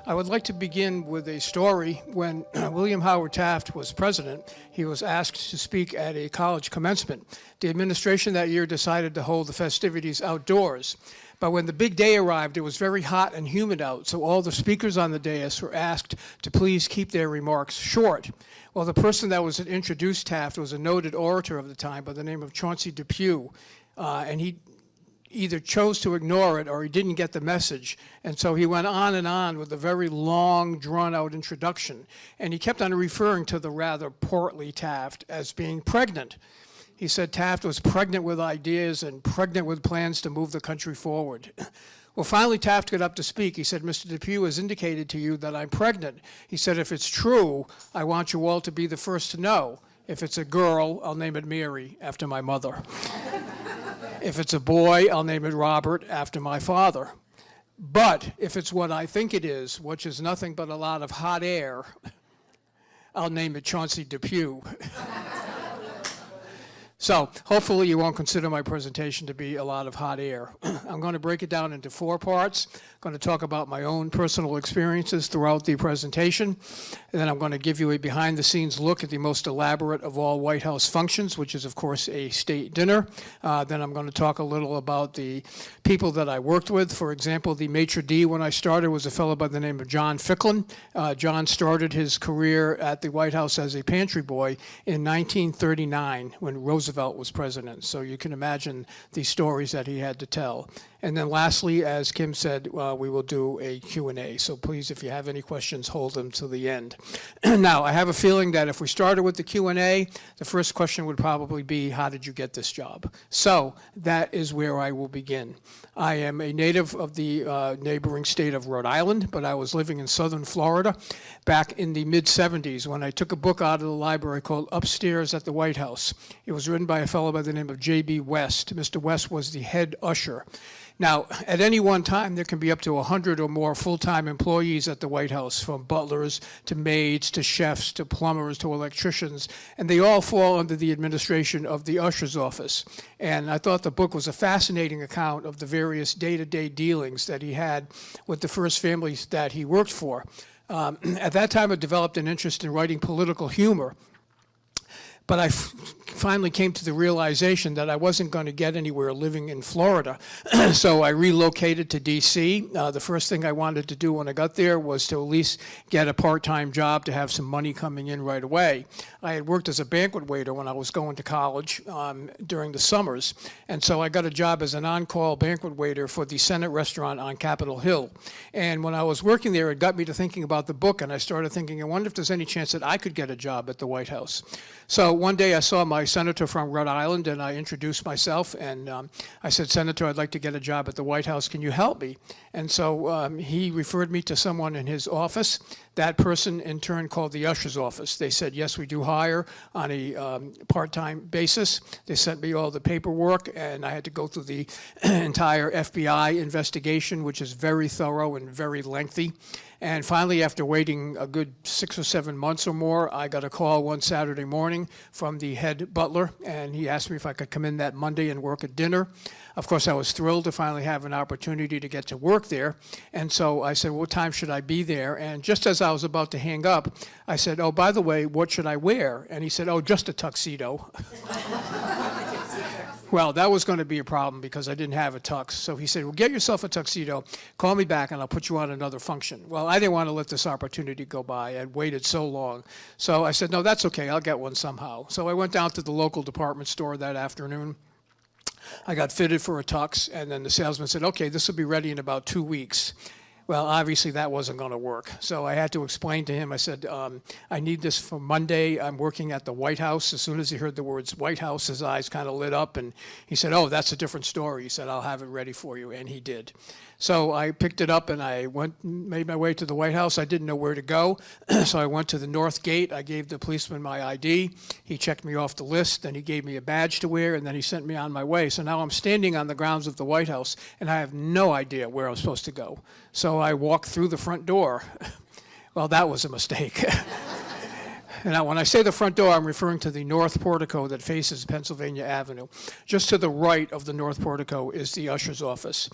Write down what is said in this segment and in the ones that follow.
I would like to begin with a story. When William Howard Taft was president, he was asked to speak at a college commencement. The administration that year decided to hold the festivities outdoors. But when the big day arrived, it was very hot and humid out, so all the speakers on the dais were asked to please keep their remarks short. Well, the person that was introduced Taft was a noted orator of the time by the name of Chauncey Depew, and he either chose to ignore it or he didn't get the message. And so he went on with a very long, drawn-out introduction. And he kept on referring to the rather portly Taft as being pregnant. He said Taft was pregnant with ideas and pregnant with plans to move the country forward. Well, finally, Taft got up to speak. He said, Mr. Depew has indicated to you that I'm pregnant. He said, if it's true, I want you all to be the first to know. If it's a girl, I'll name it Mary, after my mother. If it's a boy, I'll name it Robert, after my father. But if it's what I think it is, which is nothing but a lot of hot air, I'll name it Chauncey Depew. So hopefully you won't consider my presentation to be a lot of hot air. I'm going to break it down into 4 parts. I'm going to talk about my own personal experiences throughout the presentation. And then I'm going to give you a behind-the-scenes look at the most elaborate of all White House functions, which is, of course, a state dinner. Then I'm going to talk a little about the people that I worked with. For example, the maitre d' when I started was a fellow by the name of John Ficklin. John started his career at the White House as a pantry boy in 1939 when Roosevelt was president. So you can imagine the stories that he had to tell. And then lastly, as Kim said, we will do a Q&A. So please, if you have any questions, hold them to the end. Now, I have a feeling that if we started with the Q&A, the first question would probably be, how did you get this job? So that is where I will begin. I am a native of the neighboring state of Rhode Island, but I was living in southern Florida back in the mid-'70s when I took a book out of the library called Upstairs at the White House. It was written by a fellow by the name of J.B. West. Mr. West was the head usher. Now, at any one time, there can be up to 100 or more full-time employees at the White House, from butlers to maids to chefs to plumbers to electricians, and they all fall under the administration of the usher's office. And I thought the book was a fascinating account of the various day-to-day dealings that he had with the first families that he worked for. At that time, I developed an interest in writing political humor. But I finally came to the realization that I wasn't going to get anywhere living in Florida. So I relocated to D.C. The first thing I wanted to do when I got there was to at least get a part-time job to have some money coming in right away. I had worked as a banquet waiter when I was going to college during the summers. And so I got a job as an on-call banquet waiter for the Senate restaurant on Capitol Hill. And when I was working there, it got me to thinking about the book, and I started thinking, I wonder if there's any chance that I could get a job at the White House. So one day I saw my senator from Rhode Island, and I introduced myself, and I said, Senator, I'd like to get a job at the White House. Can you help me? And so he referred me to someone in his office. That person, in turn, called the usher's office. They said, yes, we do hire on a part-time basis. They sent me all the paperwork, and I had to go through the entire FBI investigation, which is very thorough and very lengthy. And finally, after waiting a good 6 or 7 months or more, I got a call one Saturday morning from the head butler, and he asked me if I could come in that Monday and work at dinner. Of course, I was thrilled to finally have an opportunity to get to work there. And so I said, well, what time should I be there? And just as I was about to hang up, I said, oh, by the way, what should I wear? And he said, oh, just a tuxedo. Well, that was going to be a problem because I didn't have a tux. So he said, well, get yourself a tuxedo, call me back, and I'll put you on another function. Well, I didn't want to let this opportunity go by. I'd waited so long. So I said, no, that's okay. I'll get one somehow. So I went down to the local department store that afternoon. I got fitted for a tux, and then the salesman said, okay, this will be ready in about 2 weeks. Well, obviously that wasn't going to work. So I had to explain to him, I said, I need this for Monday. I'm working at the White House. As soon as he heard the words White House, his eyes kind of lit up, and he said, oh, that's a different story. He said, I'll have it ready for you, and he did. So I picked it up, and I made my way to the White House. I didn't know where to go, so I went to the North Gate. I gave the policeman my ID. He checked me off the list, then he gave me a badge to wear, and then he sent me on my way. So now I'm standing on the grounds of the White House, and I have no idea where I'm supposed to go. So I walked through the front door. Well, that was a mistake. Now, when I say the front door, I'm referring to the north portico that faces Pennsylvania Avenue. Just to the right of the north portico is the usher's office.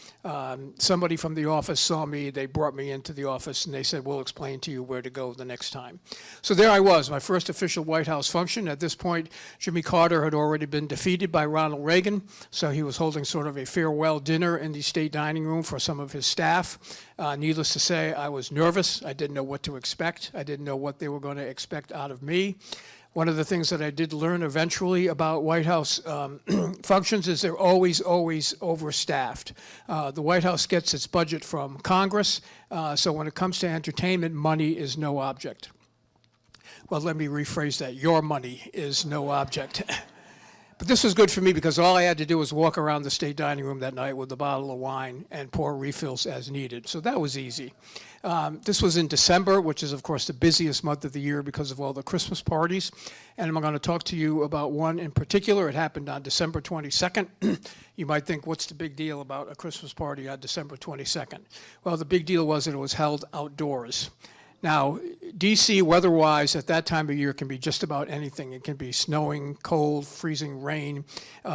Somebody from the office saw me, they brought me into the office, and they said, we'll explain to you where to go the next time. So there I was, my first official White House function. At this point, Jimmy Carter had already been defeated by Ronald Reagan, so he was holding sort of a farewell dinner in the state dining room for some of his staff. Needless to say, I was nervous. I didn't know what to expect. I didn't know what they were going to expect out of me. One of the things that I did learn eventually about White House functions is they're always overstaffed. The White House gets its budget from Congress, so when it comes to entertainment, money is no object. Well, let me rephrase that. Your money is no object. But this was good for me because all I had to do was walk around the state dining room that night with a bottle of wine and pour refills as needed. So that was easy. This was in December, which is, of course, the busiest month of the year because of all the Christmas parties. And I'm going to talk to you about one in particular. It happened on December 22nd. You might think, what's the big deal about a Christmas party on December 22nd? Well, the big deal was that it was held outdoors. Now, D.C. weather-wise at that time of year can be just about anything. It can be snowing, cold, freezing rain.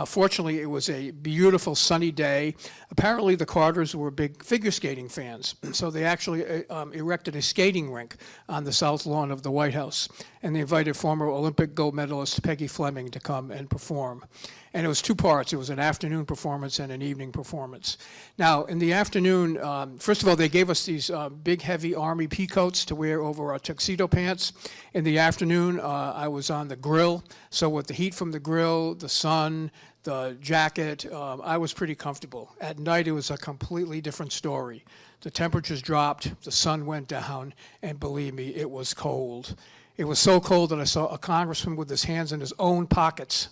Fortunately, it was a beautiful sunny day. Apparently, the Carters were big figure skating fans, so they actually erected a skating rink on the south lawn of the White House, and they invited former Olympic gold medalist Peggy Fleming to come and perform. And it was two parts. It was an afternoon performance and an evening performance. Now, in the afternoon, first of all, they gave us these big, heavy Army pea coats to wear over our tuxedo pants. In the afternoon, I was on the grill. So with the heat from the grill, the sun, the jacket, I was pretty comfortable. At night, it was a completely different story. The temperatures dropped, the sun went down, and believe me, it was cold. It was so cold that I saw a congressman with his hands in his own pockets.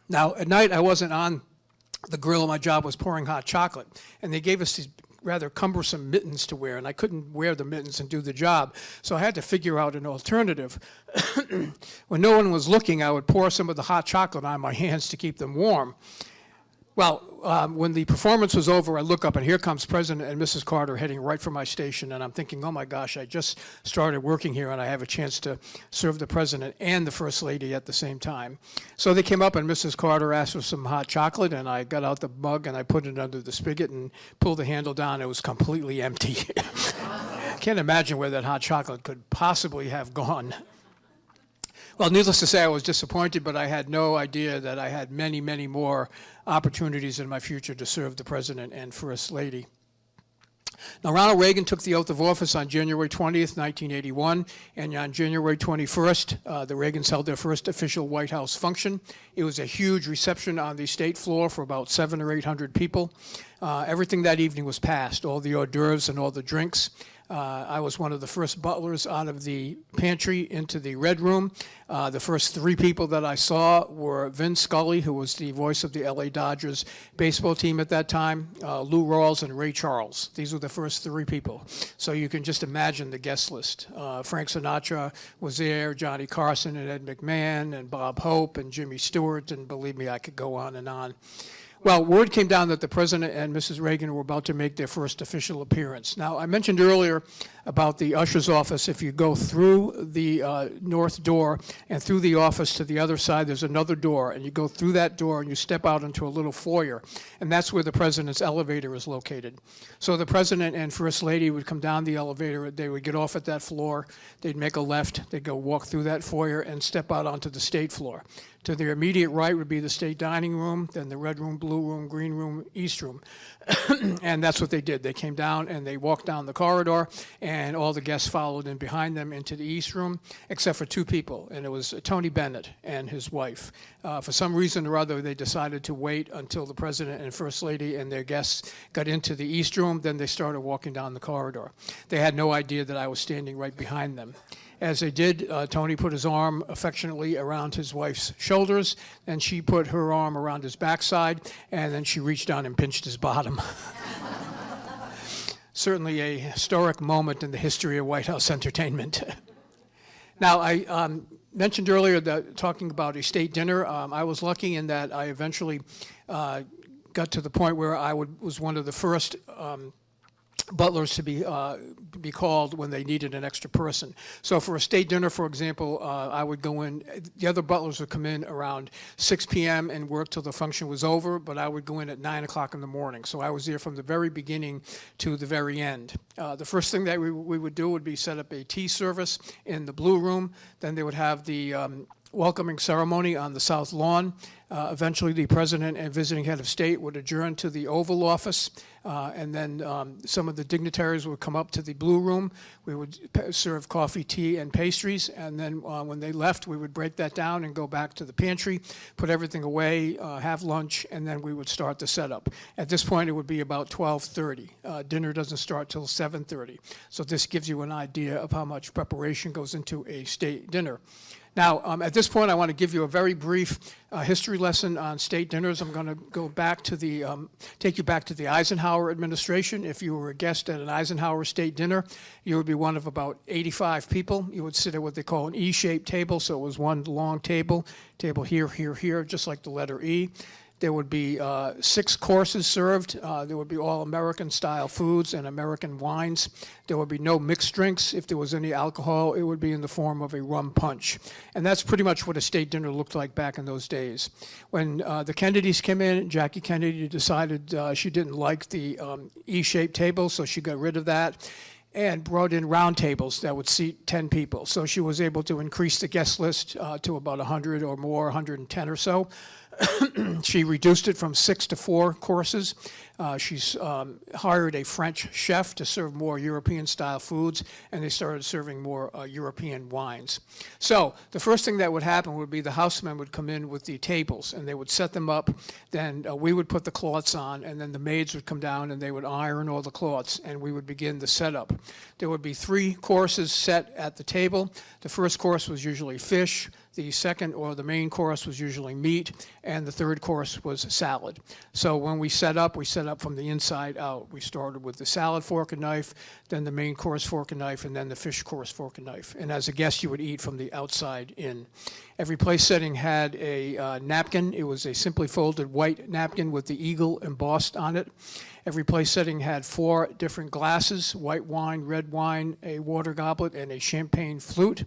Now, at night, I wasn't on the grill. My job was pouring hot chocolate. And they gave us these rather cumbersome mittens to wear, and I couldn't wear the mittens and do the job. So I had to figure out an alternative. When no one was looking, I would pour some of the hot chocolate on my hands to keep them warm. Well, when the performance was over, I look up, and here comes President and Mrs. Carter heading right for my station, and I'm thinking, oh my gosh, I just started working here, and I have a chance to serve the President and the First Lady at the same time. So they came up, and Mrs. Carter asked for some hot chocolate, and I got out the mug, and I put it under the spigot and pulled the handle down. It was completely empty. Can't imagine where that hot chocolate could possibly have gone. Well, needless to say, I was disappointed, but I had no idea that I had many, many more opportunities in my future to serve the President and First Lady. Now, Ronald Reagan took the oath of office on January 20th, 1981, and on January 21st, the Reagans held their first official White House function. It was a huge reception on the state floor for about 700 or 800 people. Everything that evening was passed, all the hors d'oeuvres and all the drinks. I was one of the first butlers out of the pantry into the Red Room. The first three people that I saw were Vin Scully, who was the voice of the LA Dodgers baseball team at that time, Lou Rawls, and Ray Charles. These were the first three people. So you can just imagine the guest list. Frank Sinatra was there, Johnny Carson and Ed McMahon and Bob Hope and Jimmy Stewart, and believe me, I could go on and on. Well, word came down that the President and Mrs. Reagan were about to make their first official appearance. Now, I mentioned earlier about the usher's office. If you go through the north door and through the office to the other side, there's another door, and you go through that door and you step out into a little foyer, and that's where the President's elevator is located. So the President and First Lady would come down the elevator, they would get off at that floor, they'd make a left, they'd go walk through that foyer and step out onto the state floor. To their immediate right would be the state dining room, then the red room, blue room, green room, east room. And that's what they did. They came down and they walked down the corridor, and all the guests followed in behind them into the east room, except for two people, and it was Tony Bennett and his wife. For some reason or other, they decided to wait until the President and First Lady and their guests got into the east room, then they started walking down the corridor. They had no idea that I was standing right behind them. As they did, Tony put his arm affectionately around his wife's shoulders, and she put her arm around his backside, and then she reached down and pinched his bottom. Certainly a historic moment in the history of White House entertainment. Now, I mentioned earlier that talking about a state dinner, I was lucky in that I eventually got to the point where I was one of the first butlers to be called when they needed an extra person. So for a state dinner, for example, I would go in, the other butlers would come in around 6 p.m. and work till the function was over, but I would go in at 9 o'clock in the morning. So I was there from the very beginning to the very end. The first thing that we would do would be set up a tea service in the blue room. Then they would have the welcoming ceremony on the south lawn. Eventually, the president and visiting head of state would adjourn to the Oval Office, and then some of the dignitaries would come up to the Blue Room. We would serve coffee, tea, and pastries, and then when they left, we would break that down and go back to the pantry, put everything away, have lunch, and then we would start the setup. At this point, it would be about 12:30. Dinner doesn't start till 7:30, so this gives you an idea of how much preparation goes into a state dinner. Now, at this point, I want to give you a very brief history lesson on state dinners. I'm going to go back to take you back to the Eisenhower administration. If you were a guest at an Eisenhower state dinner, you would be one of about 85 people. You would sit at what they call an E-shaped table, so it was one long table here, here, here, just like the letter E. There would be 6 courses served. There would be all American style foods and American wines. There would be no mixed drinks. If there was any alcohol, it would be in the form of a rum punch. And that's pretty much what a state dinner looked like back in those days. When the Kennedys came in, Jackie Kennedy decided she didn't like the E-shaped table, so she got rid of that and brought in round tables that would seat 10 people. So she was able to increase the guest list to about 100 or more, 110 or so. She reduced it from 6 to 4 courses. She's hired a French chef to serve more European-style foods, and they started serving more European wines. So the first thing that would happen would be the housemen would come in with the tables, and they would set them up. Then we would put the cloths on, and then the maids would come down, and they would iron all the cloths, and we would begin the setup. There would be 3 courses set at the table. The first course was usually fish. The second, or the main course, was usually meat, and the third course was salad. So when we set up from the inside out. We started with the salad, fork, and knife, then the main course, fork and knife, and then the fish course, fork and knife. And as a guest, you would eat from the outside in. Every place setting had a napkin. It was a simply folded white napkin with the eagle embossed on it. Every place setting had 4 different glasses: white wine, red wine, a water goblet, and a champagne flute.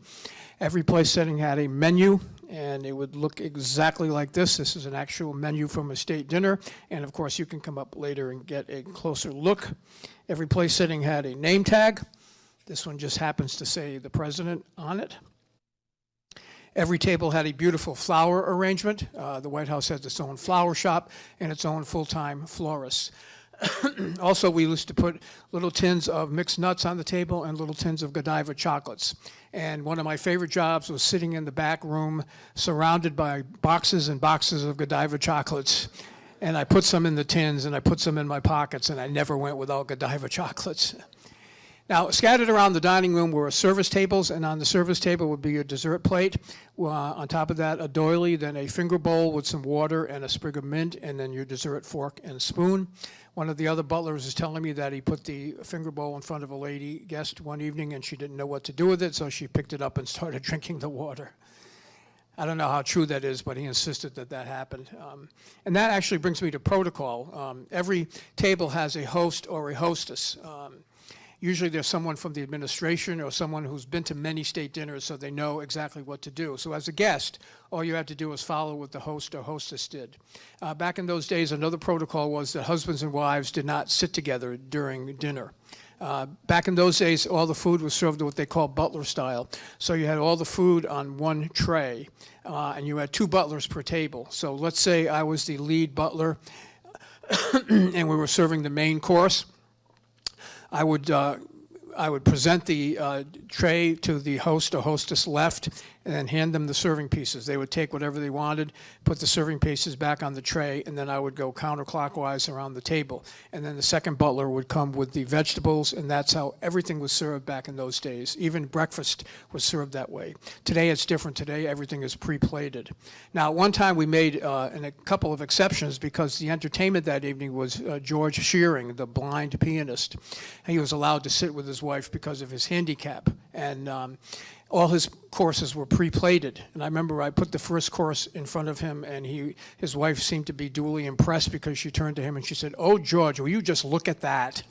Every place setting had a menu, and it would look exactly like this. This is an actual menu from a state dinner, and of course you can come up later and get a closer look. Every place setting had a name tag. This one just happens to say the president on it. Every table had a beautiful flower arrangement. The White House has its own flower shop and its own full-time florist. Also, we used to put little tins of mixed nuts on the table and little tins of Godiva chocolates. And one of my favorite jobs was sitting in the back room surrounded by boxes and boxes of Godiva chocolates. And I put some in the tins and I put some in my pockets, and I never went without Godiva chocolates. Now, scattered around the dining room were service tables, and on the service table would be a dessert plate. On top of that, a doily, then a finger bowl with some water and a sprig of mint, and then your dessert fork and spoon. One of the other butlers is telling me that he put the finger bowl in front of a lady guest one evening, and she didn't know what to do with it, so she picked it up and started drinking the water. I don't know how true that is, but he insisted that that happened. And that actually brings me to protocol. Every table has a host or a hostess. Usually there's someone from the administration or someone who's been to many state dinners, so they know exactly what to do. So as a guest, all you have to do is follow what the host or hostess did. Back in those days, another protocol was that husbands and wives did not sit together during dinner. Back in those days, all the food was served what they call Butler style. So you had all the food on one tray, and you had 2 butlers per table. So let's say I was the lead butler, and we were serving the main course. I would present the tray to the host or hostess left and then hand them the serving pieces. They would take whatever they wanted, put the serving pieces back on the tray, and then I would go counterclockwise around the table. And then the second butler would come with the vegetables, and that's how everything was served back in those days. Even breakfast was served that way. Today it's different. Today everything is pre-plated. Now, one time we made a couple of exceptions because the entertainment that evening was George Shearing, the blind pianist. And he was allowed to sit with his wife because of his handicap. And all his courses were pre-plated. And I remember I put the first course in front of him, and his wife seemed to be duly impressed because she turned to him and she said, "Oh, George, will you just look at that?"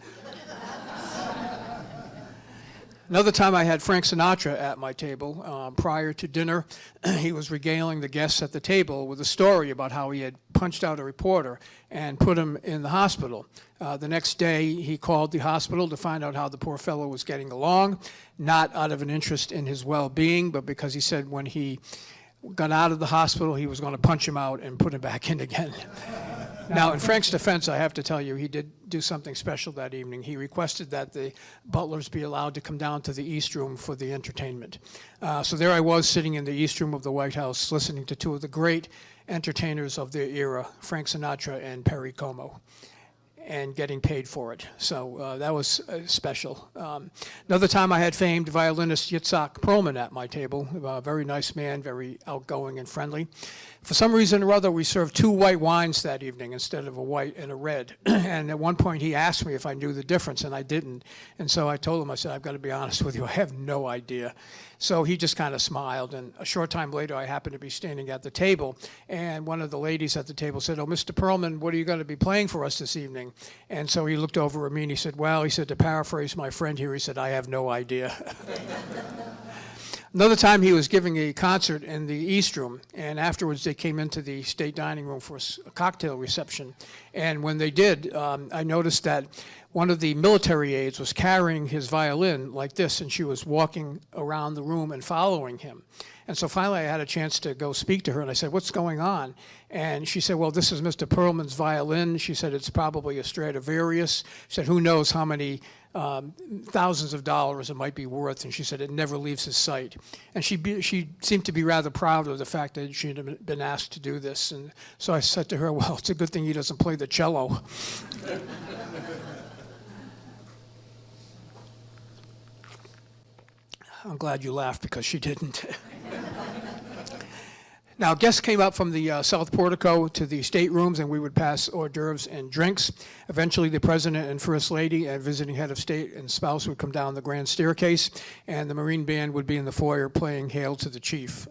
Another time I had Frank Sinatra at my table. Prior to dinner, he was regaling the guests at the table with a story about how he had punched out a reporter and put him in the hospital. The next day, he called the hospital to find out how the poor fellow was getting along, not out of an interest in his well-being, but because he said when he got out of the hospital, he was going to punch him out and put him back in again. Now, in Frank's defense, I have to tell you, he did do something special that evening. He requested that the butlers be allowed to come down to the East Room for the entertainment. So there I was sitting in the East Room of the White House listening to two of the great entertainers of their era, Frank Sinatra and Perry Como, and getting paid for it. So that was special. Another time I had famed violinist Yitzhak Perlman at my table, a very nice man, very outgoing and friendly. For some reason or other, we served two white wines that evening instead of a white and a red. And at one point he asked me if I knew the difference, and I didn't. And so I told him, I said, I've got to be honest with you, I have no idea. So he just kind of smiled, and a short time later I happened to be standing at the table, and one of the ladies at the table said, "Oh, Mr. Perlman, what are you going to be playing for us this evening?" And so he looked over at me and he said, "Well," he said, to paraphrase my friend here, he said, "I have no idea." Another time he was giving a concert in the East Room, and afterwards they came into the state dining room for a cocktail reception. And when they did, I noticed that one of the military aides was carrying his violin like this, and she was walking around the room and following him. And so finally I had a chance to go speak to her, and I said, "What's going on?" And she said, "Well, this is Mr. Perlman's violin." She said, "It's probably a Stradivarius." She said, "Who knows how many thousands of dollars it might be worth," and she said it never leaves his sight. And she seemed to be rather proud of the fact that she had been asked to do this. And so I said to her, "Well, it's a good thing he doesn't play the cello." I'm glad you laughed because she didn't. Now, guests came up from the south portico to the staterooms, and we would pass hors d'oeuvres and drinks. Eventually, the President and First Lady and visiting head of state and spouse would come down the grand staircase, and the Marine Band would be in the foyer playing Hail to the Chief.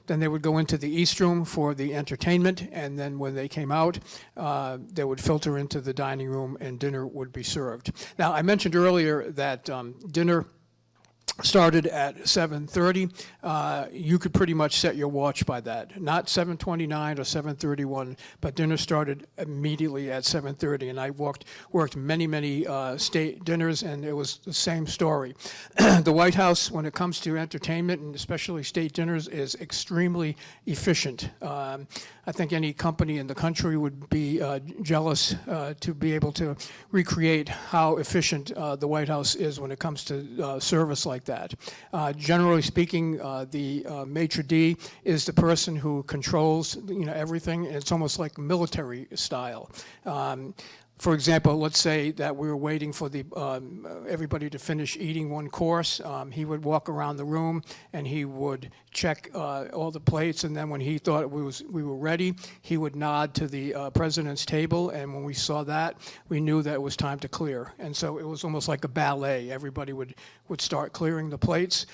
Then they would go into the East Room for the entertainment, and then when they came out, they would filter into the dining room, and dinner would be served. Now, I mentioned earlier that dinner started at 7:30. You could pretty much set your watch by that. Not 7:29 or 7:31, but dinner started immediately at 7:30. And I worked many state dinners, and it was the same story. The White House, when it comes to entertainment, and especially state dinners, is extremely efficient. I think any company in the country would be jealous to be able to recreate how efficient the White House is when it comes to service like that. Generally speaking, the maitre d' is the person who controls everything. It's almost like military style. For example, let's say that we were waiting for everybody to finish eating one course. He would walk around the room and he would check all the plates, and then when he thought we were ready, he would nod to the president's table, and when we saw that, we knew that it was time to clear. And so it was almost like a ballet. Everybody would start clearing the plates.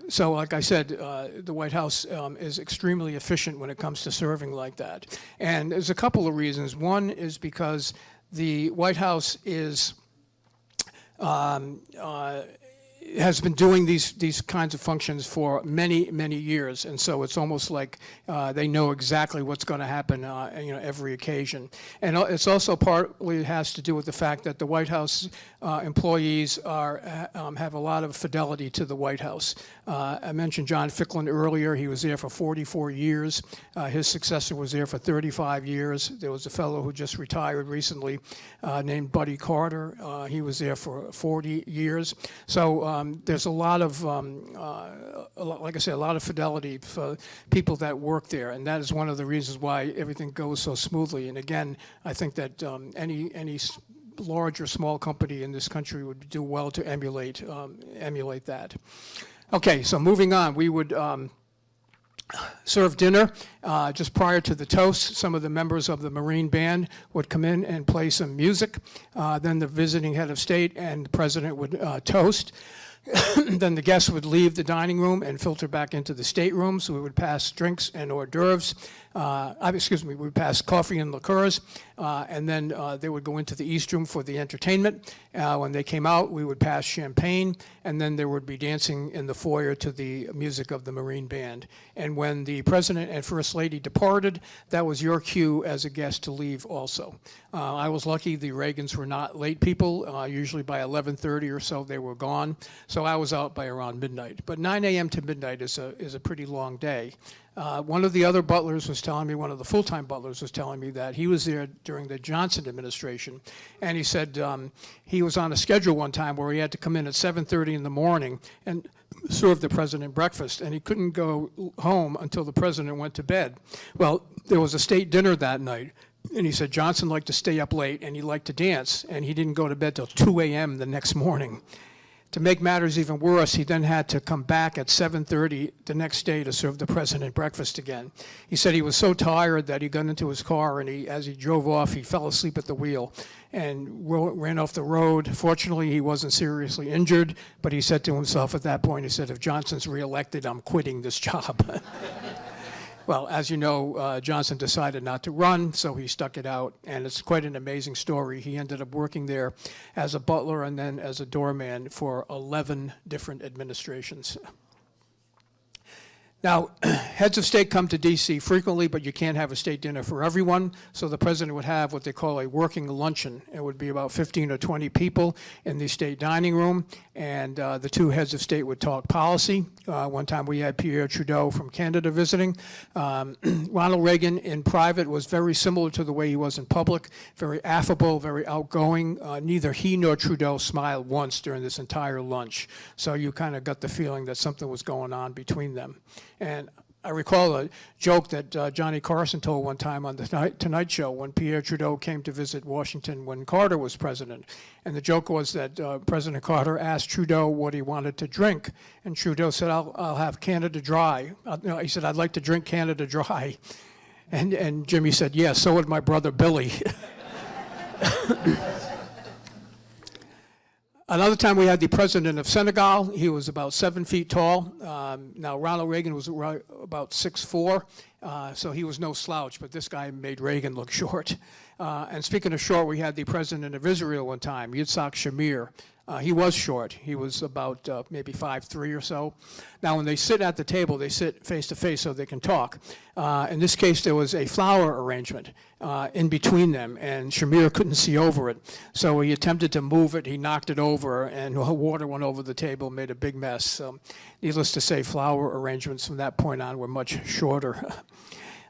So like I said, the White House is extremely efficient when it comes to serving like that. And there's a couple of reasons. One is because the White House has been doing these kinds of functions for many years, and so it's almost like they know exactly what's going to happen every occasion. And it's also partly has to do with the fact that the White House employees have a lot of fidelity to the White House. I mentioned John Ficklin earlier. He was there for 44 years. His successor was there for 35 years. There was a fellow who just retired recently named Buddy Carter. He was there for 40 years. So there's a lot of, like I said, a lot of fidelity for people that work there, and that is one of the reasons why everything goes so smoothly. And again, I think that any large or small company in this country would do well to emulate that. Okay, so moving on, we would serve dinner. Just prior to the toast, some of the members of the Marine Band would come in and play some music. Then the visiting head of state and the president would toast. Then the guests would leave the dining room and filter back into the staterooms. We would pass drinks and hors d'oeuvres. Excuse me, we would pass coffee and liqueurs, and then they would go into the East Room for the entertainment. When they came out, we would pass champagne, and then there would be dancing in the foyer to the music of the Marine Band. And when the President and First Lady departed, that was your cue as a guest to leave also. I was lucky the Reagans were not late people. Usually by 11:30 or so they were gone, so I was out by around midnight. But 9 a.m. to midnight is a pretty long day. One of the other butlers was telling me, one of the full-time butlers was telling me that he was there during the Johnson administration, and he said he was on a schedule one time where he had to come in at 7:30 in the morning and serve the president breakfast, and he couldn't go home until the president went to bed. Well, there was a state dinner that night, and he said Johnson liked to stay up late and he liked to dance, and he didn't go to bed till 2 a.m. the next morning. To make matters even worse, he then had to come back at 7:30 the next day to serve the president breakfast again. He said he was so tired that he got into his car, and as he drove off, he fell asleep at the wheel and ran off the road. Fortunately, he wasn't seriously injured, but he said to himself at that point, he said, if Johnson's reelected, I'm quitting this job. Well, as you know, Johnson decided not to run, so he stuck it out, and it's quite an amazing story. He ended up working there as a butler and then as a doorman for 11 different administrations. Now, heads of state come to D.C. frequently, but you can't have a state dinner for everyone, so the president would have what they call a working luncheon. It would be about 15 or 20 people in the state dining room, and the two heads of state would talk policy. One time we had Pierre Trudeau from Canada visiting. Ronald Reagan in private was very similar to the way he was in public, very affable, very outgoing. Neither he nor Trudeau smiled once during this entire lunch, so you kind of got the feeling that something was going on between them. And I recall a joke that Johnny Carson told one time on the Tonight Show when Pierre Trudeau came to visit Washington when Carter was president. And the joke was that President Carter asked Trudeau what he wanted to drink. And Trudeau said, I'll have Canada Dry. He said, I'd like to drink Canada Dry. And Jimmy said, yeah, so would my brother Billy. Another time we had the president of Senegal. He was about 7 feet tall. Now Ronald Reagan was about 6'4", so he was no slouch, but this guy made Reagan look short. And speaking of short, we had the president of Israel one time, Yitzhak Shamir. He was short. He was about maybe 5'3" or so. Now, when they sit at the table, they sit face to face so they can talk. In this case, there was a flower arrangement in between them, and Shamir couldn't see over it. So he attempted to move it. He knocked it over, and water went over the table, made a big mess. So, needless to say, flower arrangements from that point on were much shorter.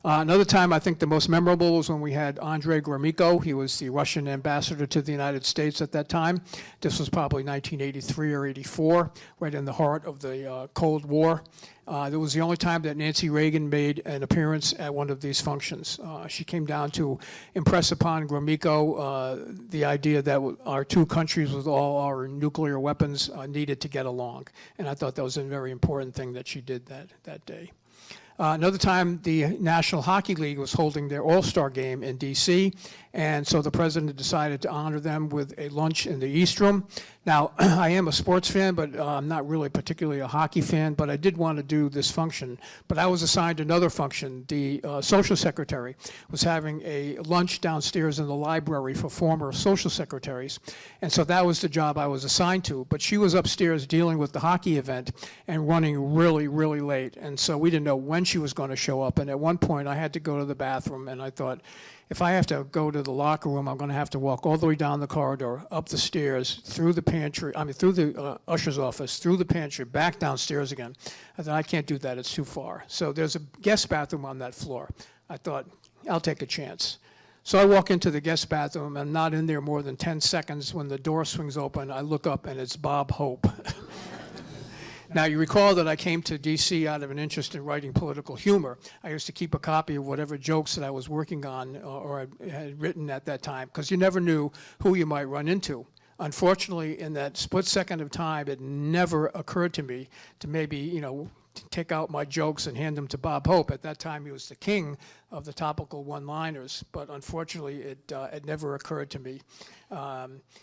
Another time, I think the most memorable was when we had Andrei Gromyko. He was the Russian ambassador to the United States at that time. This was probably 1983 or 84, right in the heart of the Cold War. It was the only time that Nancy Reagan made an appearance at one of these functions. She came down to impress upon Gromyko the idea that our two countries with all our nuclear weapons needed to get along. And I thought that was a very important thing that she did that day. Another time, the National Hockey League was holding their All-Star game in D.C., and so the president decided to honor them with a lunch in the East Room. Now, I am a sports fan, but I'm not really particularly a hockey fan, but I did want to do this function. But I was assigned another function. The social secretary was having a lunch downstairs in the library for former social secretaries, and so that was the job I was assigned to. But she was upstairs dealing with the hockey event and running really, really late, and so we didn't know when she was going to show up. And at one point, I had to go to the bathroom, and I thought, if I have to go to the locker room, I'm going to have to walk all the way down the corridor, up the stairs, through the pantry, through the usher's office, through the pantry, back downstairs again. I thought, I can't do that, it's too far. So there's a guest bathroom on that floor. I thought, I'll take a chance. So I walk into the guest bathroom. I'm not in there more than 10 seconds. When the door swings open, I look up, and it's Bob Hope. Now, you recall that I came to D.C. out of an interest in writing political humor. I used to keep a copy of whatever jokes that I was working on or I had written at that time, because you never knew who you might run into. Unfortunately, in that split second of time, it never occurred to me to maybe, take out my jokes and hand them to Bob Hope. At that time, he was the king of the topical one-liners, but unfortunately, it never occurred to me.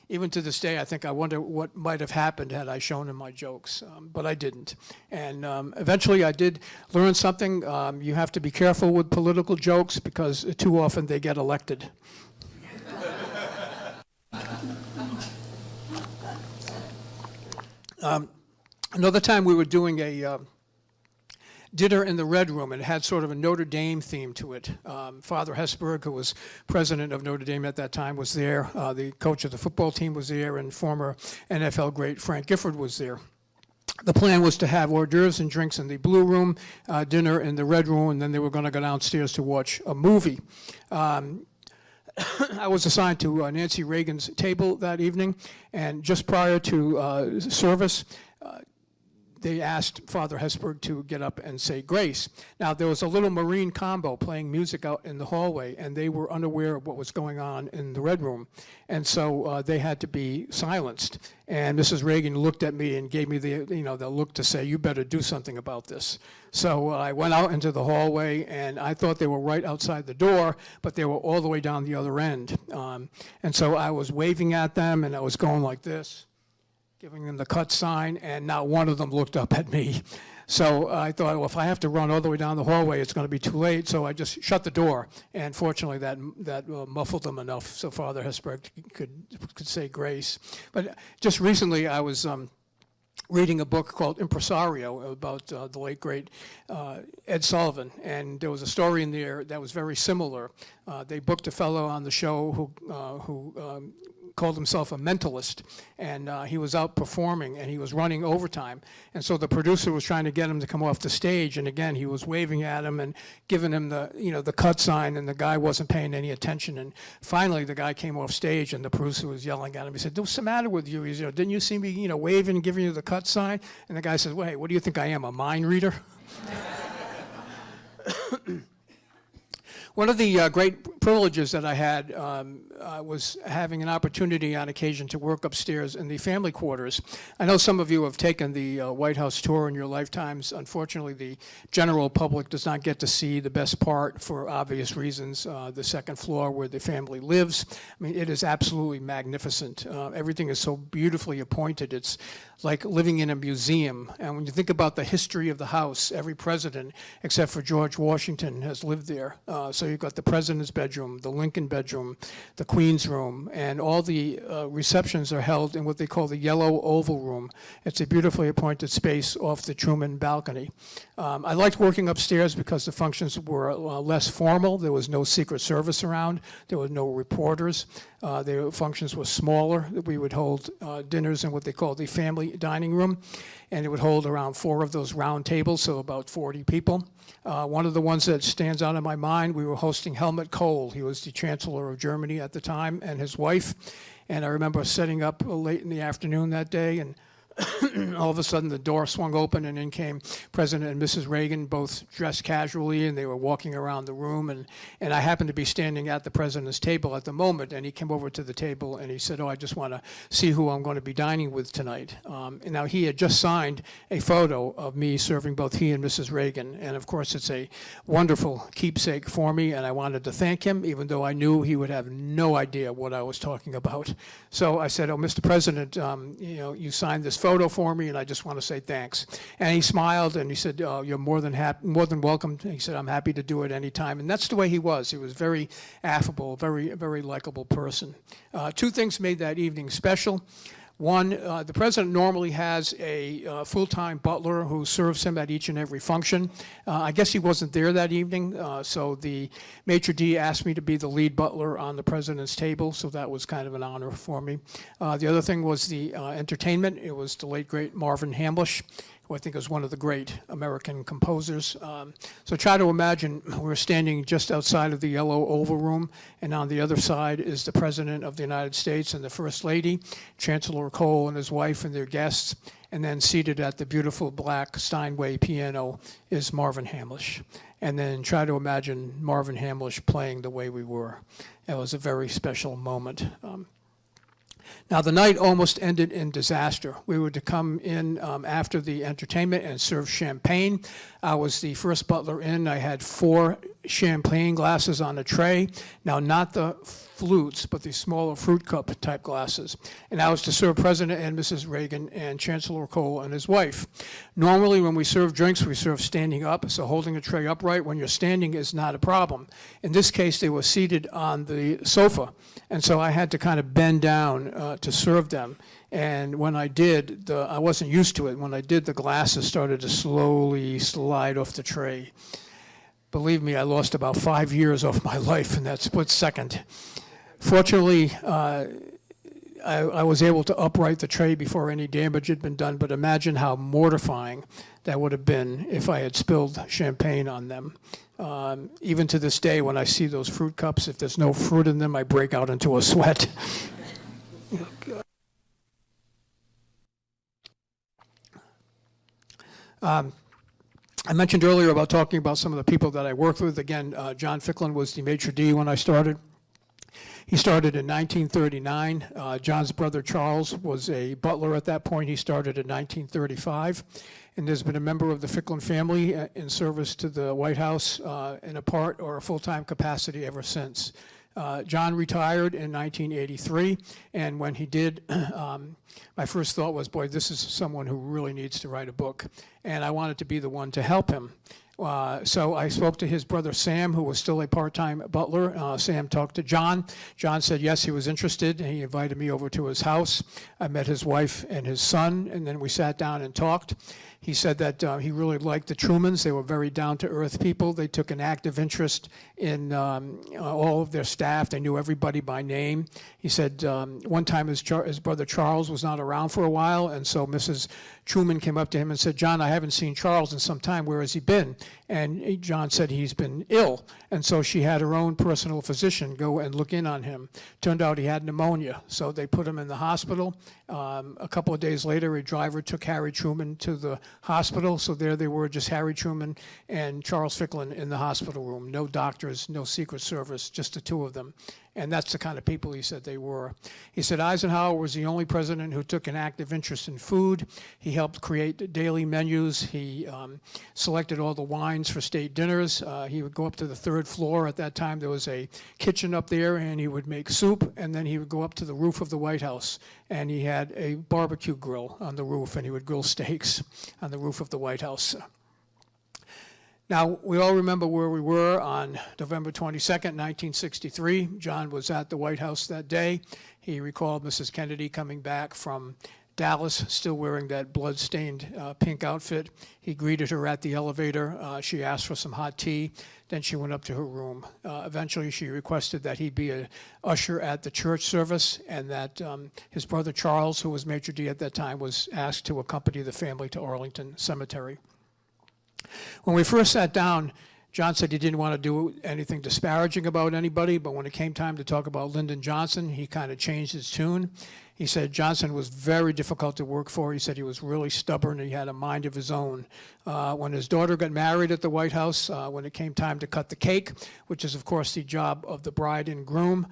Even to this day, I think I wonder what might have happened had I shown him my jokes, but I didn't. And eventually, I did learn something. You have to be careful with political jokes because too often they get elected. Another time we were doing a dinner in the Red Room, and it had sort of a Notre Dame theme to it. Father Hesburgh, who was president of Notre Dame at that time, was there. The coach of the football team was there, and former NFL great Frank Gifford was there. The plan was to have hors d'oeuvres and drinks in the Blue Room, dinner in the Red Room, and then they were going to go downstairs to watch a movie. I was assigned to Nancy Reagan's table that evening, and just prior to service, they asked Father Hesburgh to get up and say grace. Now, there was a little Marine combo playing music out in the hallway, and they were unaware of what was going on in the Red Room, and so they had to be silenced. And Mrs. Reagan looked at me and gave me the look to say, "You better do something about this." So I went out into the hallway, and I thought they were right outside the door, but they were all the way down the other end. And so I was waving at them, and I was going like this, giving them the cut sign, and not one of them looked up at me. So I thought, well, if I have to run all the way down the hallway, it's going to be too late. So I just shut the door, and fortunately that muffled them enough so Father Hesburgh could say grace. But just recently I was reading a book called Impresario about the late, great Ed Sullivan, and there was a story in there that was very similar. They booked a fellow on the show who called himself a mentalist, and he was out performing, and he was running overtime. And so the producer was trying to get him to come off the stage, and again, he was waving at him and giving him the cut sign, and the guy wasn't paying any attention. And finally, the guy came off stage, and the producer was yelling at him. He said, "What's the matter with you? He's, didn't you see me, waving and giving you the cut sign?" And the guy says, "Wait, what do you think I am, a mind reader?" One of the great privileges that I had was having an opportunity on occasion to work upstairs in the family quarters. I know some of you have taken the White House tour in your lifetimes. Unfortunately, the general public does not get to see the best part for obvious reasons, the second floor where the family lives. I mean, it is absolutely magnificent. Everything is so beautifully appointed. It's like living in a museum. And when you think about the history of the house, every president, except for George Washington, has lived there. So you've got the president's bedroom, the Lincoln bedroom, the Queen's room, and all the receptions are held in what they call the Yellow Oval Room. It's a beautifully appointed space off the Truman balcony. I liked working upstairs because the functions were less formal. There was no Secret Service around. There were no reporters. The functions were smaller. We would hold dinners in what they call the family dining room, and it would hold around 4 of those round tables, so about 40 people. One of the ones that stands out in my mind, we were hosting Helmut Kohl. He was the Chancellor of Germany at the time, and his wife. And I remember setting up late in the afternoon that day, and all of a sudden the door swung open, and in came President and Mrs. Reagan, both dressed casually, and they were walking around the room, and I happened to be standing at the president's table at the moment, and he came over to the table and he said, "Oh, I just want to see who I'm going to be dining with tonight." And now he had just signed a photo of me serving both he and Mrs. Reagan, and of course it's a wonderful keepsake for me, and I wanted to thank him, even though I knew he would have no idea what I was talking about. So I said, "Oh, Mr. President, you signed this photo for me, and I just want to say thanks." And he smiled, and he said, "Oh, you're more than welcome." He said, "I'm happy to do it anytime." And that's the way he was. He was very affable, very, very likable person. 2 things made that evening special. One, the president normally has a full-time butler who serves him at each and every function. I guess he wasn't there that evening, so the maitre d' asked me to be the lead butler on the president's table, so that was kind of an honor for me. The other thing was the entertainment. It was the late, great Marvin Hamlisch, who I think is one of the great American composers. So try to imagine we're standing just outside of the Yellow Oval Room, and on the other side is the President of the United States and the First Lady, Chancellor Kohl and his wife and their guests, and then seated at the beautiful black Steinway piano is Marvin Hamlisch. And then try to imagine Marvin Hamlisch playing the way we were. It was a very special moment. Now, the night almost ended in disaster. We were to come in after the entertainment and serve champagne. I was the first butler in. I had 4 champagne glasses on a tray. Now, not the flutes, but the smaller fruit cup type glasses. And I was to serve President and Mrs. Reagan and Chancellor Kohl and his wife. Normally, when we serve drinks, we serve standing up, so holding a tray upright when you're standing is not a problem. In this case, they were seated on the sofa, and so I had to kind of bend down to serve them. And when I did, I wasn't used to it. When I did, the glasses started to slowly slide off the tray. Believe me, I lost about 5 years off my life in that split second. Fortunately, I was able to upright the tray before any damage had been done, but imagine how mortifying that would have been if I had spilled champagne on them. Even to this day, when I see those fruit cups, if there's no fruit in them, I break out into a sweat. I mentioned earlier about talking about some of the people that I worked with. Again, John Ficklin was the maitre d' when I started. He started in 1939. John's brother Charles was a butler at that point. He started in 1935. And there's been a member of the Ficklin family in service to the White House in a part or a full-time capacity ever since. John retired in 1983, and when he did, my first thought was, boy, this is someone who really needs to write a book, and I wanted to be the one to help him. So I spoke to his brother Sam, who was still a part-time butler. Sam talked to John. John said yes, he was interested, and he invited me over to his house. I met his wife and his son, and then we sat down and talked. He said that he really liked the Trumans. They were very down-to-earth people. They took an active interest in all of their staff. They knew everybody by name. He said one time his brother Charles was not around for a while, and so Mrs. Truman came up to him and said, "John, I haven't seen Charles in some time. Where has he been?" And John said he's been ill. And so she had her own personal physician go and look in on him. Turned out he had pneumonia, so they put him in the hospital. A couple of days later, a driver took Harry Truman to the hospital, so there they were, just Harry Truman and Charles Ficklin in the hospital room. No doctors, no Secret Service, just the two of them. And that's the kind of people he said they were. He said Eisenhower was the only president who took an active interest in food. He helped create daily menus. He selected all the wines for state dinners. He would go up to the 3rd floor. At that time, there was a kitchen up there, and he would make soup, and then he would go up to the roof of the White House, and he had a barbecue grill on the roof, and he would grill steaks on the roof of the White House. Now, we all remember where we were on November 22nd, 1963. John was at the White House that day. He recalled Mrs. Kennedy coming back from Dallas, still wearing that blood-stained pink outfit. He greeted her at the elevator. She asked for some hot tea. Then she went up to her room. Eventually, she requested that he be an usher at the church service, and that his brother Charles, who was maitre d' at that time, was asked to accompany the family to Arlington Cemetery. When we first sat down, John said he didn't want to do anything disparaging about anybody, but when it came time to talk about Lyndon Johnson, he kind of changed his tune. He said Johnson was very difficult to work for. He said he was really stubborn and he had a mind of his own. When his daughter got married at the White House, when it came time to cut the cake, which is, of course, the job of the bride and groom,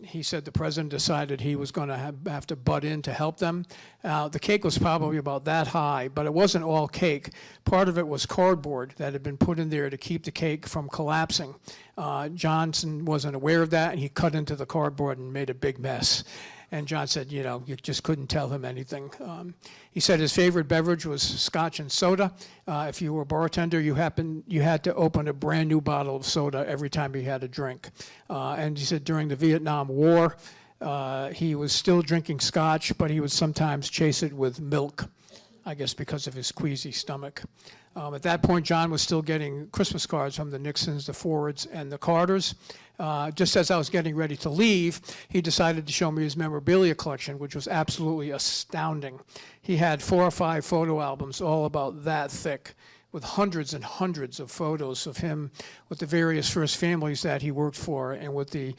he said the president decided he was going to have to butt in to help them. The cake was probably about that high, but it wasn't all cake. Part of it was cardboard that had been put in there to keep the cake from collapsing. Johnson wasn't aware of that, and he cut into the cardboard and made a big mess. And John said, you know, you just couldn't tell him anything. He said his favorite beverage was scotch and soda. If you were a bartender, you had to open a brand new bottle of soda every time he had a drink. And he said during the Vietnam War, he was still drinking scotch, but he would sometimes chase it with milk, I guess because of his queasy stomach. At that point, John was still getting Christmas cards from the Nixons, the Fords, and the Carters. Just as I was getting ready to leave, he decided to show me his memorabilia collection, which was absolutely astounding. He had 4 or 5 photo albums, all about that thick, with hundreds and hundreds of photos of him with the various first families that he worked for and with the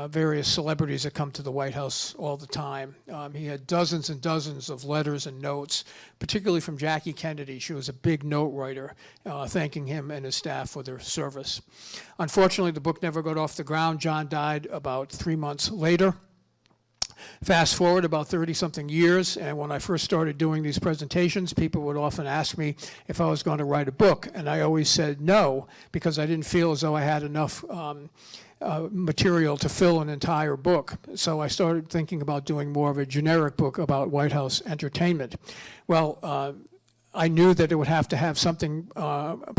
various celebrities that come to the White House all the time. He had dozens and dozens of letters and notes, particularly from Jackie Kennedy. She was a big note writer, thanking him and his staff for their service. Unfortunately, the book never got off the ground. John died about 3 months later. Fast forward about 30-something years, and when I first started doing these presentations, people would often ask me if I was going to write a book, and I always said no, because I didn't feel as though I had enough material to fill an entire book. So I started thinking about doing more of a generic book about White House entertainment. Well, I knew that it would have to have something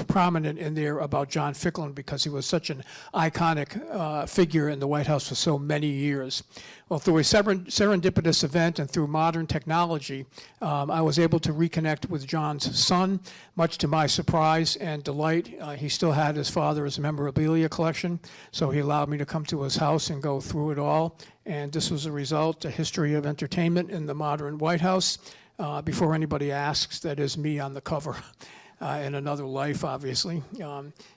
prominent in there about John Ficklin, because he was such an iconic figure in the White House for so many years. Well, through a serendipitous event and through modern technology, I was able to reconnect with John's son, much to my surprise and delight. He still had his father's memorabilia collection, so he allowed me to come to his house and go through it all. And this was a result, a history of entertainment in the modern White House. Before anybody asks, that is me on the cover in another life, obviously.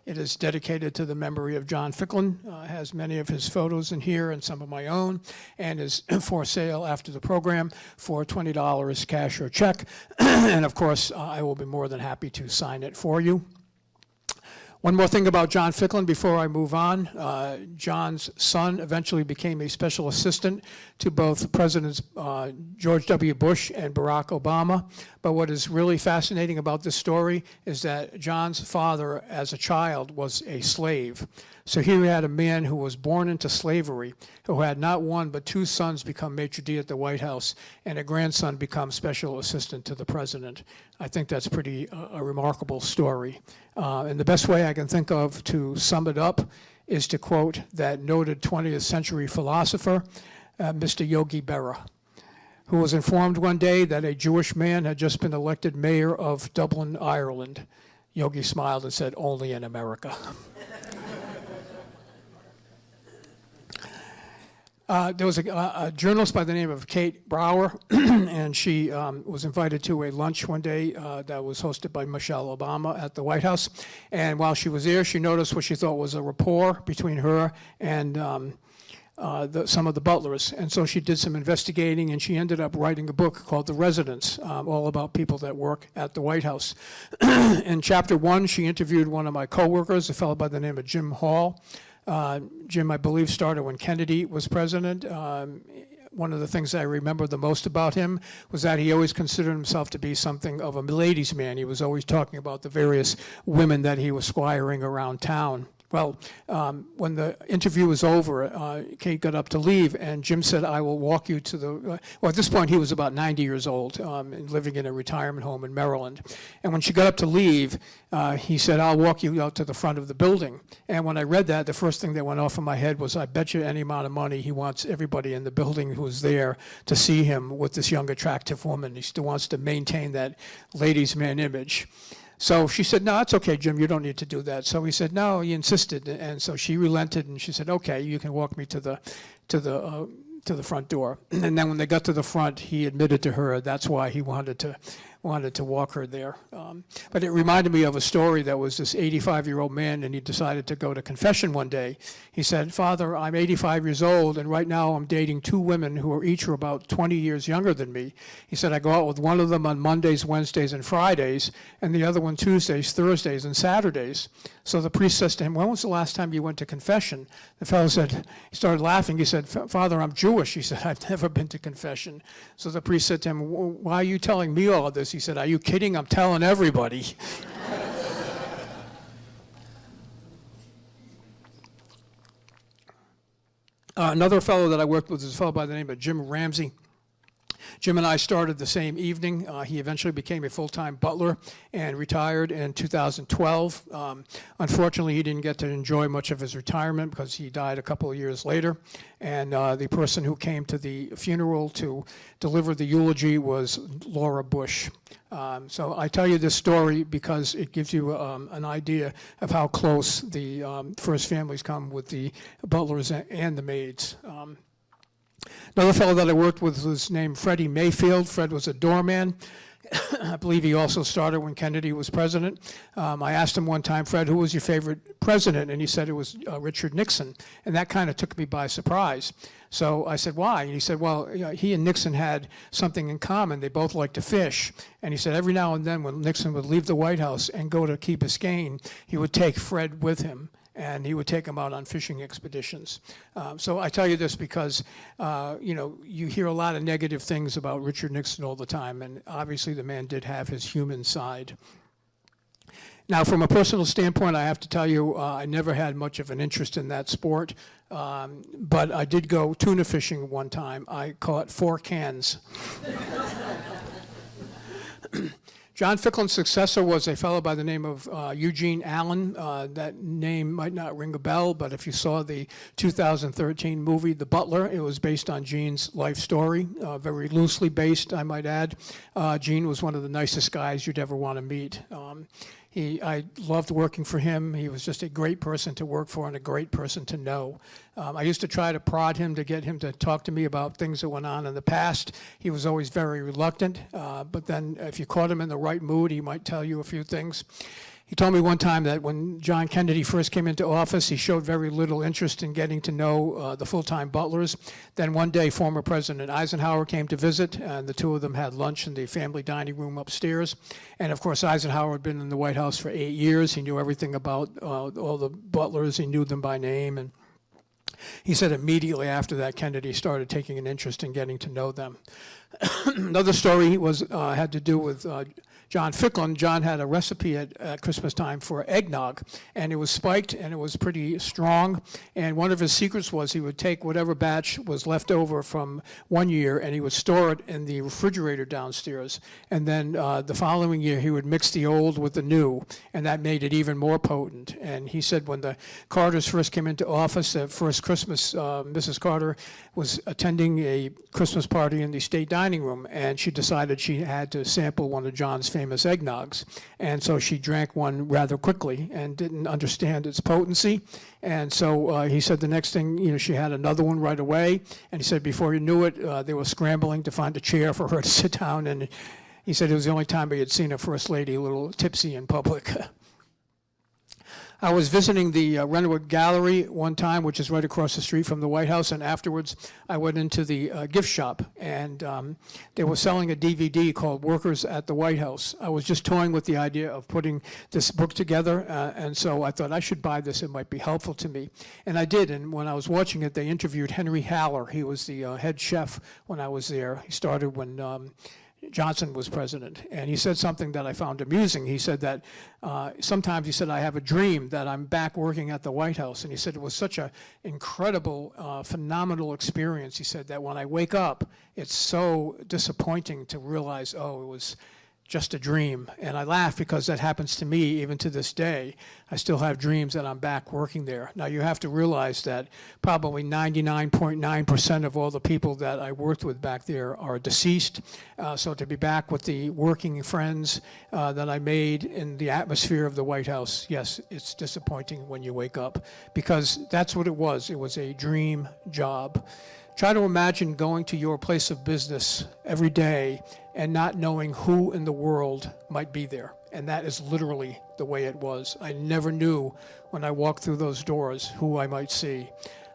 It is dedicated to the memory of John Ficklin, has many of his photos in here and some of my own, and is for sale after the program for $20 cash or check. And of course, I will be more than happy to sign it for you. One more thing about John Ficklin before I move on. John's son eventually became a special assistant to both Presidents George W. Bush and Barack Obama. But what is really fascinating about this story is that John's father, as a child, was a slave. So here we had a man who was born into slavery, who had not one but two sons become maitre d' at the White House, and a grandson become special assistant to the president. I think that's pretty a remarkable story. And the best way I can think of to sum it up is to quote that noted 20th century philosopher, Mr. Yogi Berra, who was informed one day that a Jewish man had just been elected mayor of Dublin, Ireland. Yogi smiled and said, "Only in America." There was a journalist by the name of Kate Brower, and she was invited to a lunch one day that was hosted by Michelle Obama at the White House. And while she was there, she noticed what she thought was a rapport between her and some of the butlers. And so she did some investigating, and she ended up writing a book called The Residents, all about people that work at the White House. In chapter 1, she interviewed one of my coworkers, a fellow by the name of Jim Hall. Jim, I believe, started when Kennedy was president. One of the things I remember the most about him was that he always considered himself to be something of a ladies' man. He was always talking about the various women that he was squiring around town. Well, when the interview was over, Kate got up to leave, and Jim said, "I will walk you to the," well, at this point he was about 90 years old, and living in a retirement home in Maryland. And when she got up to leave, he said, "I'll walk you out to the front of the building." And when I read that, the first thing that went off in my head was, I bet you any amount of money he wants everybody in the building who's there to see him with this young, attractive woman. He still wants to maintain that ladies' man image. So she said, "No, it's okay, Jim, you don't need to do that." So he said, "No," he insisted. And so she relented, and she said, "Okay, you can walk me to the front door." And then when they got to the front, he admitted to her that's why he wanted to walk her there. But it reminded me of a story that was this 85-year-old man, and he decided to go to confession one day. He said, "Father, I'm 85 years old, and right now I'm dating two women who are each about 20 years younger than me." He said, "I go out with one of them on Mondays, Wednesdays, and Fridays, and the other one Tuesdays, Thursdays, and Saturdays." So the priest says to him, "When was the last time you went to confession?" The fellow said, he started laughing. He said, "Father, I'm Jewish." He said, "I've never been to confession." So the priest said to him, "Why are you telling me all of this?" He said, "Are you kidding? I'm telling everybody." Another fellow that I worked with is a fellow by the name of Jim Ramsey. Jim and I started the same evening. He eventually became a full-time butler and retired in 2012. Unfortunately, he didn't get to enjoy much of his retirement because he died a couple of years later. And the person who came to the funeral to deliver the eulogy was Laura Bush. So I tell you this story because it gives you an idea of how close the first families come with the butlers and the maids. Another fellow that I worked with was named Freddie Mayfield. Fred was a doorman. I believe he also started when Kennedy was president. I asked him one time, "Fred, who was your favorite president?" And he said it was Richard Nixon. And that kind of took me by surprise. So I said, "Why?" And he said, "Well, he and Nixon had something in common. They both liked to fish." And he said every now and then when Nixon would leave the White House and go to Key Biscayne, he would take Fred with him. and he would take them out on fishing expeditions. So I tell you this because, you hear a lot of negative things about Richard Nixon all the time, and obviously the man did have his human side. Now, from a personal standpoint, I have to tell you, I never had much of an interest in that sport, but I did go tuna fishing one time. I caught 4 cans. John Ficklen's successor was a fellow by the name of Eugene Allen. That name might not ring a bell, but if you saw the 2013 movie, The Butler, it was based on Gene's life story, very loosely based, I might add. Gene was one of the nicest guys you'd ever want to meet. I loved working for him. He was just a great person to work for and a great person to know. I used to try to prod him to get him to talk to me about things that went on in the past. He was always very reluctant, but then if you caught him in the right mood, he might tell you a few things. He told me one time that when John Kennedy first came into office, he showed very little interest in getting to know the full-time butlers. Then one day, former President Eisenhower came to visit, and the two of them had lunch in the family dining room upstairs. And of course, Eisenhower had been in the White House for 8 years. He knew everything about all the butlers. He knew them by name. And he said immediately after that, Kennedy started taking an interest in getting to know them. Another story had to do with John Ficklen. John had a recipe at Christmas time for eggnog, and it was spiked and it was pretty strong. And one of his secrets was he would take whatever batch was left over from one year and he would store it in the refrigerator downstairs. And then the following year he would mix the old with the new, and that made it even more potent. And he said when the Carters first came into office, the first Christmas, Mrs. Carter was attending a Christmas party in the state dining room, and she decided she had to sample one of John's famous eggnogs. And so she drank one rather quickly and didn't understand its potency. And so he said the next thing, she had another one right away. And he said before he knew it, they were scrambling to find a chair for her to sit down. And he said it was the only time he had seen a first lady a little tipsy in public. I was visiting the Renwick Gallery one time, which is right across the street from the White House, and afterwards I went into the gift shop, and they were selling a DVD called Workers at the White House. I was just toying with the idea of putting this book together, and so I thought I should buy this. It might be helpful to me. And I did, and when I was watching it, they interviewed Henry Haller. He was the head chef when I was there. He started when Johnson was president, and he said something that I found amusing. He said that sometimes, he said, I have a dream that I'm back working at the White House, and he said it was such an incredible, phenomenal experience. He said that when I wake up, it's so disappointing to realize, oh, it was just a dream. And I laugh because that happens to me even to this day. I still have dreams that I'm back working there. Now, you have to realize that probably 99.9% of all the people that I worked with back there are deceased. So to be back with the working friends that I made in the atmosphere of the White House, yes, it's disappointing when you wake up, because that's what it was. It was a dream job. Try to imagine going to your place of business every day and not knowing who in the world might be there. And that is literally the way it was. I never knew when I walked through those doors who I might see.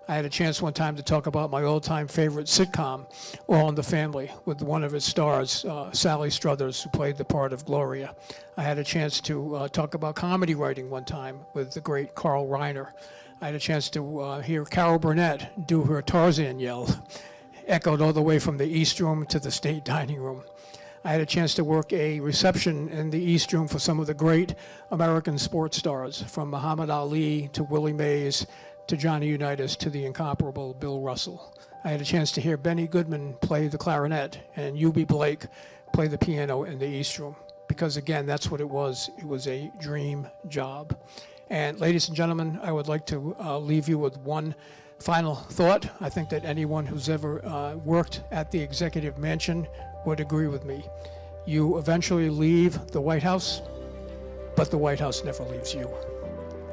I had a chance one time to talk about my old-time favorite sitcom, All in the Family, with one of its stars, Sally Struthers, who played the part of Gloria. I had a chance to talk about comedy writing one time with the great Carl Reiner. I had a chance to hear Carol Burnett do her Tarzan yell, echoed all the way from the East Room to the State Dining Room. I had a chance to work a reception in the East Room for some of the great American sports stars, from Muhammad Ali to Willie Mays to Johnny Unitas to the incomparable Bill Russell. I had a chance to hear Benny Goodman play the clarinet and Eubie Blake play the piano in the East Room, because again, that's what it was. It was a dream job. And ladies and gentlemen, I would like to leave you with one final thought. I think that anyone who's ever worked at the Executive Mansion would agree with me. You eventually leave the White House, but the White House never leaves you.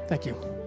Thank you.